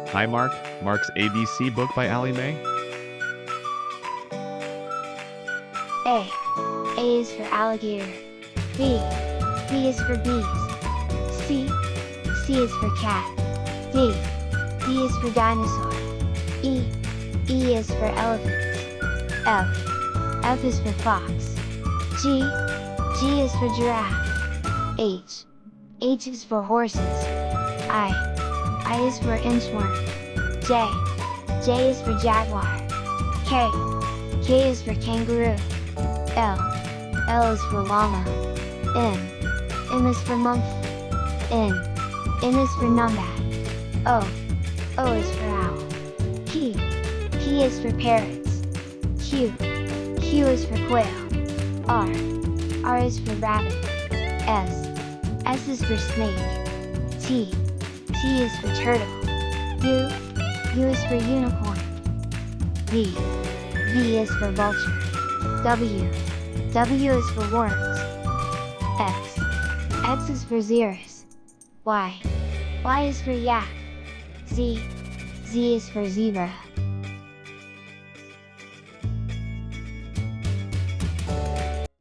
Hi Mark, Mark's ABC book by Allie Mae. A. A is for alligator. B. B is for bees. C. C is for cat. D. D is for dinosaur. E. E is for elephants. F. F is for fox. G. G is for giraffe. H. H is for horses. I. I is for inchworm. J. J is for jaguar. K. K is for kangaroo. L. L is for llama. M. M is for monkey. N. N is for numbat. O. O is for owl. P. P is for parrots. Q. Q is for quail. R. R is for rabbit. S. S is for snake. T. T is for turtle. U. U is for unicorn. V. V is for vulture. W. W is for worms. X. X is for xeris. Y. Y is for yak. Z. Z is for zebra.